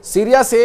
Syria से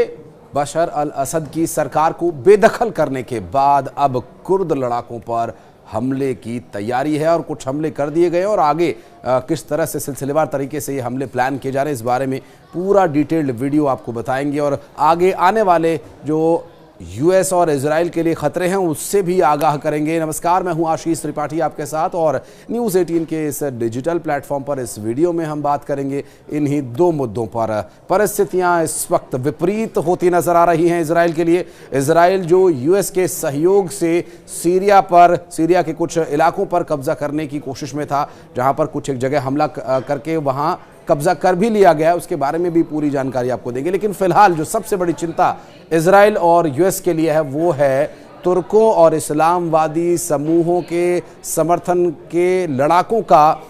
बशर अल असद की सरकार को बेदखल करने के बाद अब कुर्द लड़ाकों पर हमले की तैयारी है और कुछ हमले कर दिए गए और आगे किस तरह से सिलसिलेवार तरीके से ये हमले प्लान किए जा रहे हैं, इस बारे में पूरा डिटेल्ड वीडियो आपको बताएंगे और आगे आने वाले जो यूएस और इजराइल के लिए खतरे हैं उससे भी आगाह करेंगे। नमस्कार, मैं हूं आशीष त्रिपाठी आपके साथ और न्यूज़ 18 के इस डिजिटल प्लेटफॉर्म पर इस वीडियो में हम बात करेंगे इन्हीं दो मुद्दों पर। परिस्थितियां इस वक्त विपरीत होती नजर आ रही हैं इजराइल के लिए। इजराइल जो यूएस के सहयोग से सीरिया के कुछ इलाकों पर कब्जा करने की कोशिश में था, जहां पर कुछ एक जगह हमला करके वहां कब्जा कर भी लिया गया, उसके बारे में भी पूरी जानकारी आपको देंगे। लेकिन फिलहाल जो सबसे बड़ी चिंता इजराइल और यूएस के लिए है वो है तुर्कों और इस्लामवादी समूहों के समर्थन के लड़ाकों का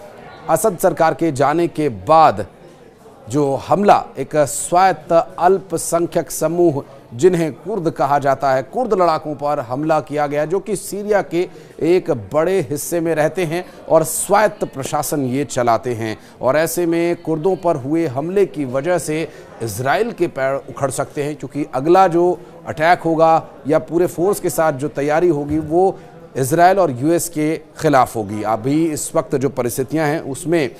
असद सरकार के जाने के बाद जो हमला एक स्वायत्त अल्पसंख्यक समूह जिन्हें कुर्द कहा जाता है, कुर्द लड़ाकों पर हमला किया गया जो कि सीरिया के एक बड़े हिस्से में रहते हैं और स्वायत्त प्रशासन ये चलाते हैं। और ऐसे में कुर्दों पर हुए हमले की वजह से इजराइल के पैर उखड़ सकते हैं, क्योंकि अगला जो अटैक होगा या पूरे फोर्स के साथ जो तैयारी होगी वो इजराइल और यूएस के खिलाफ होगी। अभी इस वक्त जो परिस्थितियां हैं उसमें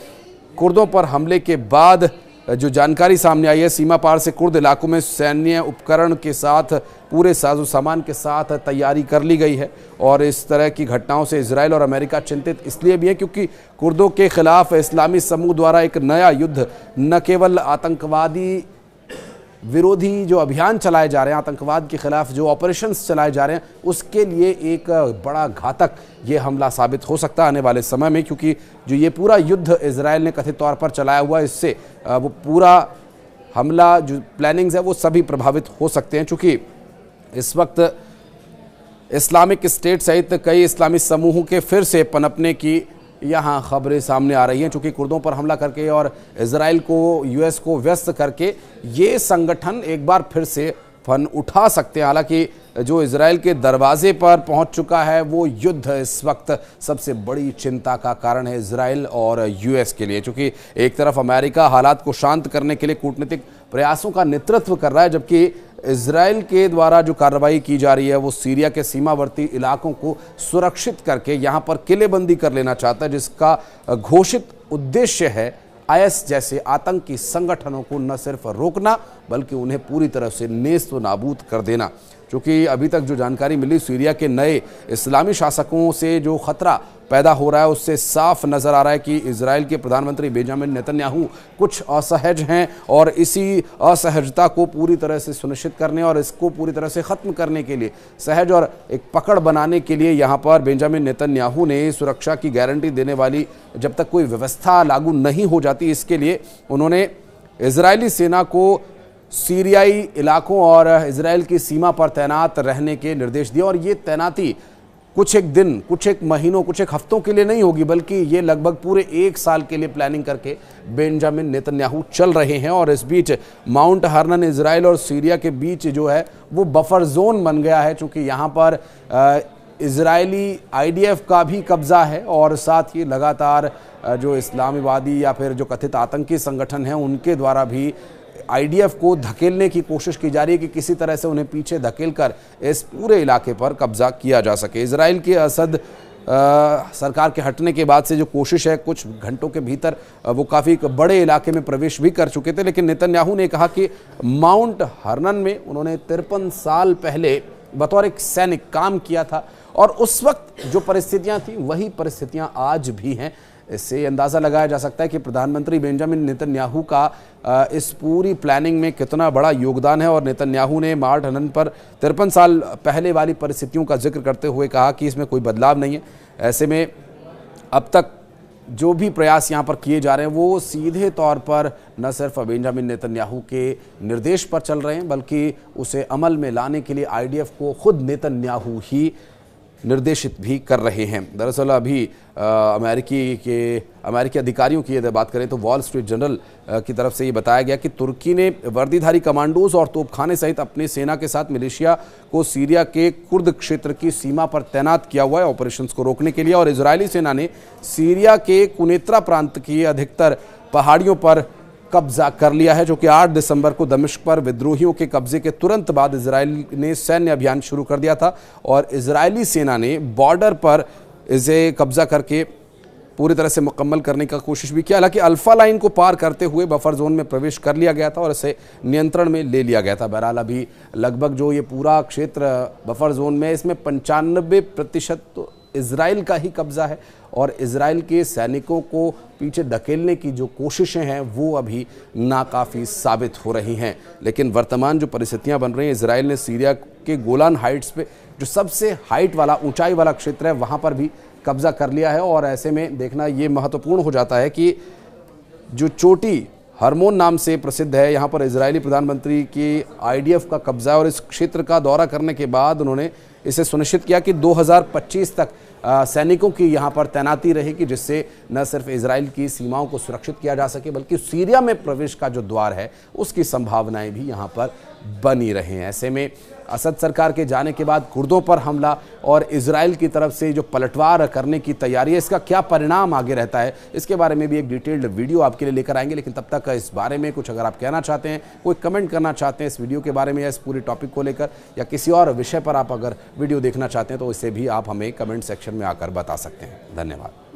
कुर्दों पर हमले के बाद जो जानकारी सामने आई है, सीमा पार से कुर्द इलाकों में सैन्य उपकरण के साथ पूरे साजो सामान के साथ तैयारी कर ली गई है। और इस तरह की घटनाओं से इजराइल और अमेरिका चिंतित इसलिए भी है क्योंकि कुर्दों के खिलाफ इस्लामी समूह द्वारा एक नया युद्ध न केवल आतंकवादी विरोधी जो अभियान चलाए जा रहे हैं, आतंकवाद के खिलाफ जो ऑपरेशंस चलाए जा रहे हैं, उसके लिए एक बड़ा घातक ये हमला साबित हो सकता है आने वाले समय में, क्योंकि जो ये पूरा युद्ध इजराइल ने कथित तौर पर चलाया हुआ है, इससे वो पूरा हमला जो प्लानिंग्स है वो सभी प्रभावित हो सकते हैं। चूँकि इस वक्त इस्लामिक स्टेट सहित कई इस्लामी समूहों के फिर से पनपने की यहाँ खबरें सामने आ रही हैं, चूँकि कुर्दों पर हमला करके और इजराइल को, यूएस को व्यस्त करके ये संगठन एक बार फिर से फन उठा सकते हैं। हालांकि जो इजराइल के दरवाजे पर पहुंच चुका है वो युद्ध इस वक्त सबसे बड़ी चिंता का कारण है इजराइल और यूएस के लिए, क्योंकि एक तरफ अमेरिका हालात को शांत करने के लिए कूटनीतिक प्रयासों का नेतृत्व कर रहा है, जबकि इजराइल के द्वारा जो कार्रवाई की जा रही है वो सीरिया के सीमावर्ती इलाकों को सुरक्षित करके यहाँ पर किलेबंदी कर लेना चाहता है, जिसका घोषित उद्देश्य है आईएस जैसे आतंकी संगठनों को न सिर्फ रोकना बल्कि उन्हें पूरी तरह से नेस्त व नाबूद कर देना। क्योंकि अभी तक जो जानकारी मिली, सीरिया के नए इस्लामी शासकों से जो खतरा पैदा हो रहा है उससे साफ नजर आ रहा है कि इजराइल के प्रधानमंत्री बेंजामिन नेतन्याहू कुछ असहज हैं और इसी असहजता को पूरी तरह से सुनिश्चित करने और इसको पूरी तरह से ख़त्म करने के लिए, सहज और एक पकड़ बनाने के लिए यहाँ पर बेंजामिन नेतन्याहू ने सुरक्षा की गारंटी देने वाली जब तक कोई व्यवस्था लागू नहीं हो जाती, इसके लिए उन्होंने इजरायली सेना को सीरियाई इलाकों और इजराइल की सीमा पर तैनात रहने के निर्देश दिए। और ये तैनाती कुछ एक दिन, कुछ एक महीनों, कुछ एक हफ्तों के लिए नहीं होगी, बल्कि ये लगभग पूरे एक साल के लिए प्लानिंग करके बेंजामिन नेतन्याहू चल रहे हैं। और इस बीच माउंट हर्नन इजराइल और सीरिया के बीच जो है वो बफर जोन बन गया है, चूँकि यहाँ पर इजरायली आईडीएफ का भी कब्जा है और साथ ही लगातार जो इस्लामीवादी या फिर जो कथित आतंकी संगठन हैं उनके द्वारा भी आईडीएफ को धकेलने की कोशिश की जा रही है कि किसी तरह से उन्हें पीछे धकेलकर इस पूरे इलाके पर कब्जा किया जा सके। इजराइल के असद सरकार के हटने के बाद से जो कोशिश है, कुछ घंटों के भीतर वो काफ़ी बड़े इलाके में प्रवेश भी कर चुके थे, लेकिन नेतन्याहू ने कहा कि माउंट हर्नन में उन्होंने 53 साल पहले बतौर एक सैनिक काम किया था और उस वक्त जो परिस्थितियां थी वही परिस्थितियां आज भी हैं। इससे अंदाज़ा लगाया जा सकता है कि प्रधानमंत्री बेंजामिन नेतन्याहू का इस पूरी प्लानिंग में कितना बड़ा योगदान है। और नेतन्याहू ने माउंट हर्नन पर 53 साल पहले वाली परिस्थितियों का जिक्र करते हुए कहा कि इसमें कोई बदलाव नहीं है। ऐसे में अब तक जो भी प्रयास यहाँ पर किए जा रहे हैं वो सीधे तौर पर न सिर्फ बेंजामिन नेतन्याहू के निर्देश पर चल रहे हैं, बल्कि उसे अमल में लाने के लिए आईडीएफ को खुद नेतन्याहू ही निर्देशित भी कर रहे हैं। दरअसल अभी अमेरिकी अधिकारियों की यदि बात करें तो वॉल स्ट्रीट जर्नल की तरफ से ये बताया गया कि तुर्की ने वर्दीधारी कमांडोज और तोपखाने सहित अपनी सेना के साथ मिलिशिया को सीरिया के कुर्द क्षेत्र की सीमा पर तैनात किया हुआ है ऑपरेशंस को रोकने के लिए। और इजरायली सेना ने सीरिया के कुनेत्रा प्रांत की अधिकतर पहाड़ियों पर कब्जा कर लिया है, जो कि 8 दिसंबर को दमिश्क पर विद्रोहियों के कब्जे के तुरंत बाद इजराइल ने सैन्य अभियान शुरू कर दिया था और इजरायली सेना ने बॉर्डर पर इसे कब्जा करके पूरी तरह से मुकम्मल करने का कोशिश भी किया। हालांकि अल्फा लाइन को पार करते हुए बफर जोन में प्रवेश कर लिया गया था और इसे नियंत्रण में ले लिया गया था। बहरहाल अभी लगभग जो ये पूरा क्षेत्र बफर जोन में, इसमें 95% तो इजराइल का ही कब्जा है और इजराइल के सैनिकों को पीछे धकेलने की जो कोशिशें हैं वो अभी नाकाफ़ी साबित हो रही हैं। लेकिन वर्तमान जो परिस्थितियां बन रही हैं, इजराइल ने सीरिया के गोलान हाइट्स पे, जो सबसे हाइट वाला, ऊंचाई वाला क्षेत्र है, वहां पर भी कब्जा कर लिया है। और ऐसे में देखना ये महत्वपूर्ण हो जाता है कि जो चोटी हरमोन नाम से प्रसिद्ध है, यहाँ पर इजरायली प्रधानमंत्री की आईडीएफ का कब्जा है और इस क्षेत्र का दौरा करने के बाद उन्होंने इसे सुनिश्चित किया कि 2025 तक सैनिकों की यहाँ पर तैनाती रहेगी, जिससे न सिर्फ इजराइल की सीमाओं को सुरक्षित किया जा सके बल्कि सीरिया में प्रवेश का जो द्वार है उसकी संभावनाएं भी यहाँ पर बनी रहें। ऐसे में असद सरकार के जाने के बाद कुर्दों पर हमला और इजराइल की तरफ से जो पलटवार करने की तैयारी है, इसका क्या परिणाम आगे रहता है, इसके बारे में भी एक डिटेल्ड वीडियो आपके लिए लेकर आएंगे। लेकिन तब तक इस बारे में कुछ अगर आप कहना चाहते हैं, कोई कमेंट करना चाहते हैं इस वीडियो के बारे में या इस पूरे टॉपिक को लेकर, या किसी और विषय पर आप अगर वीडियो देखना चाहते हैं तो इसे भी आप हमें कमेंट सेक्शन में आकर बता सकते हैं। धन्यवाद।